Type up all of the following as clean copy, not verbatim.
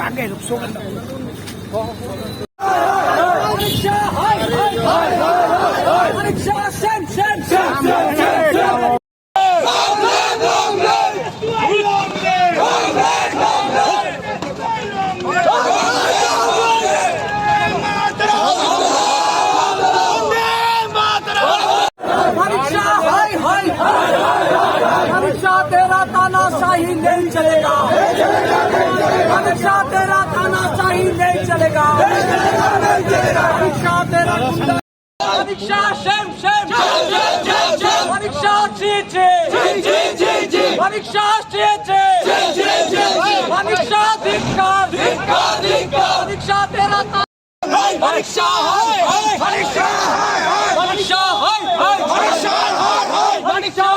आगे लोग स्लोगन तेरा तानाशाही नहीं चलेगा, परीक्षा तेरा तानाशाही नहीं चलेगा, परीक्षा तेरा परीक्षा शेम शेम परीक्षा ची परीक्षा परीक्षा धिक्कार परीक्षा तेरा परीक्षा परीक्षा परीक्षा परीक्षा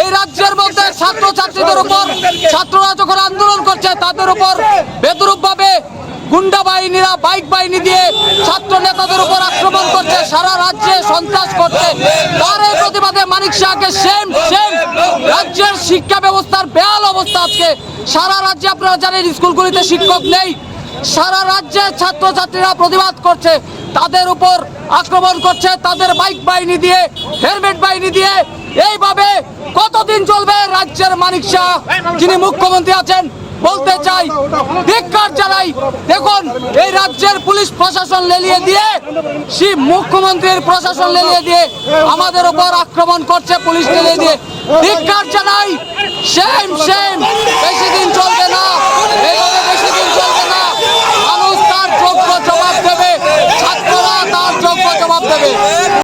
এই রাজ্যের মধ্যে ছাত্রছাত্রীদের উপর ছাত্ররা যখন আন্দোলন করছে তাদের উপর বেদরূপ ভাবে গুন্ডা বাহিনীরা বাইক বাহিনী দিয়ে ছাত্র নেতাদের উপর আক্রমণ করছে, সারা রাজ্যে সন্ত্রাস করছে। তার এই প্রতিবাদে মানিক শাহকে সেম রাজ্যের শিক্ষা ব্যবস্থার বেহাল অবস্থা। আজকে সারা রাজ্যে আপনারা জানেন স্কুলগুলিতে শিক্ষক নেই, সারা রাজ্যে ছাত্রছাত্রীরা প্রতিবাদ করছে, তাদের উপর আক্রমণ করছে, তাদের বাইক বাহিনী দিয়ে হেলমেট বাহিনী দিয়ে। এইভাবে কতদিন চলবে রাজ্যের মানিক শাহ যিনি মুখ্যমন্ত্রী আছেন? বলতে চাই ধিক্কার জানাই। দেখুন এই রাজ্যের পুলিশ প্রশাসন লেলিয়ে দিয়ে মুখ্যমন্ত্রীর প্রশাসন লেলিয়ে দিয়ে আমাদের উপর আক্রমণ করছে পুলিশ লেলিয়ে দিয়ে। ধিক্কার জানাই, সেম এই